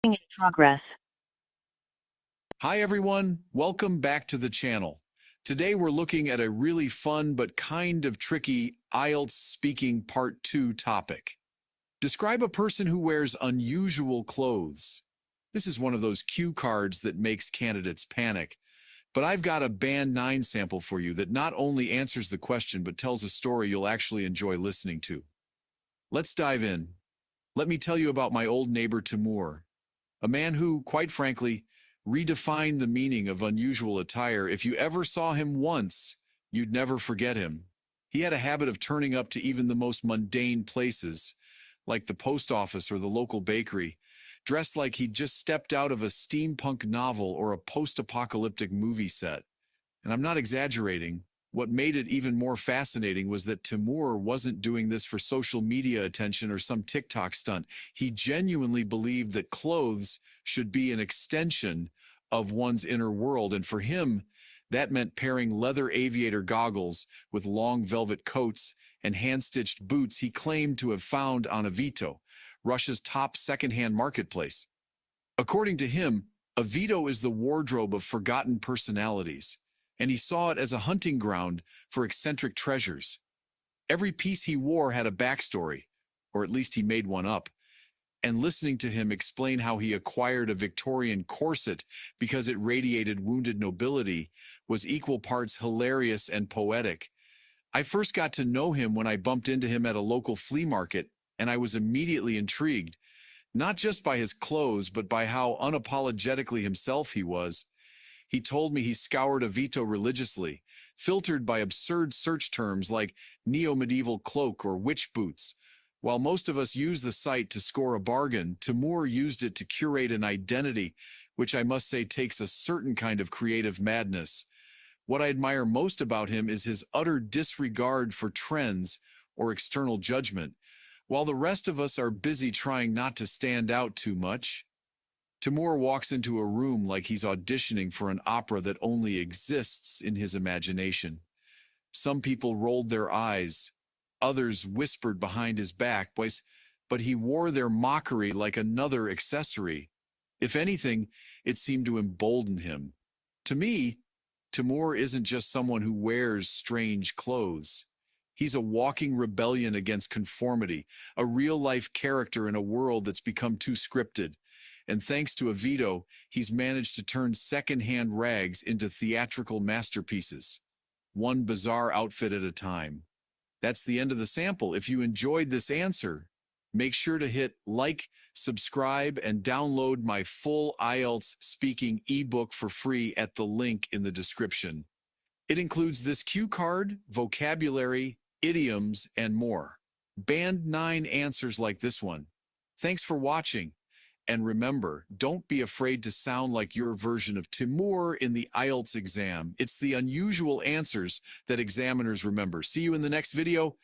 In progress. Hi everyone, welcome back to the channel. Today we're looking at a really fun but kind of tricky IELTS Speaking Part 2 topic. Describe a person who wears unusual clothes. This is one of those cue cards that makes candidates panic, but I've got a Band 9 sample for you that not only answers the question but tells a story you'll actually enjoy listening to. Let's dive in. Let me tell you about my old neighbor Timur, a man who, quite frankly, redefined the meaning of unusual attire. If you ever saw him once, you'd never forget him. He had a habit of turning up to even the most mundane places, like the post office or the local bakery, dressed like he'd just stepped out of a steampunk novel or a post-apocalyptic movie set. And I'm not exaggerating. What made it even more fascinating was that Timur wasn't doing this for social media attention or some TikTok stunt. He genuinely believed that clothes should be an extension of one's inner world, and for him, that meant pairing leather aviator goggles with long velvet coats and hand-stitched boots he claimed to have found on Avito, Russia's top second-hand marketplace. According to him, Avito is the wardrobe of forgotten personalities, and he saw it as a hunting ground for eccentric treasures. Every piece he wore had a backstory, or at least he made one up, and listening to him explain how he acquired a Victorian corset because it radiated wounded nobility was equal parts hilarious and poetic. I first got to know him when I bumped into him at a local flea market, and I was immediately intrigued, not just by his clothes, but by how unapologetically himself he was. He told me he scoured Avito religiously, filtered by absurd search terms like neo-medieval cloak or witch boots. While most of us use the site to score a bargain, Timur used it to curate an identity, which I must say takes a certain kind of creative madness. What I admire most about him is his utter disregard for trends or external judgment. While the rest of us are busy trying not to stand out too much, Timur walks into a room like he's auditioning for an opera that only exists in his imagination. Some people rolled their eyes, others whispered behind his back, but he wore their mockery like another accessory. If anything, it seemed to embolden him. To me, Timur isn't just someone who wears strange clothes. He's a walking rebellion against conformity, a real-life character in a world that's become too scripted. And thanks to Avito, he's managed to turn second-hand rags into theatrical masterpieces, one bizarre outfit at a time. That's the end of the sample. If you enjoyed this answer, make sure to hit like, subscribe, and download my full IELTS Speaking ebook for free at the link in the description. It includes this cue card, vocabulary, idioms, and more. Band 9 answers like this one. Thanks for watching. And remember, don't be afraid to sound like your version of Timur in the IELTS exam. It's the unusual answers that examiners remember. See you in the next video.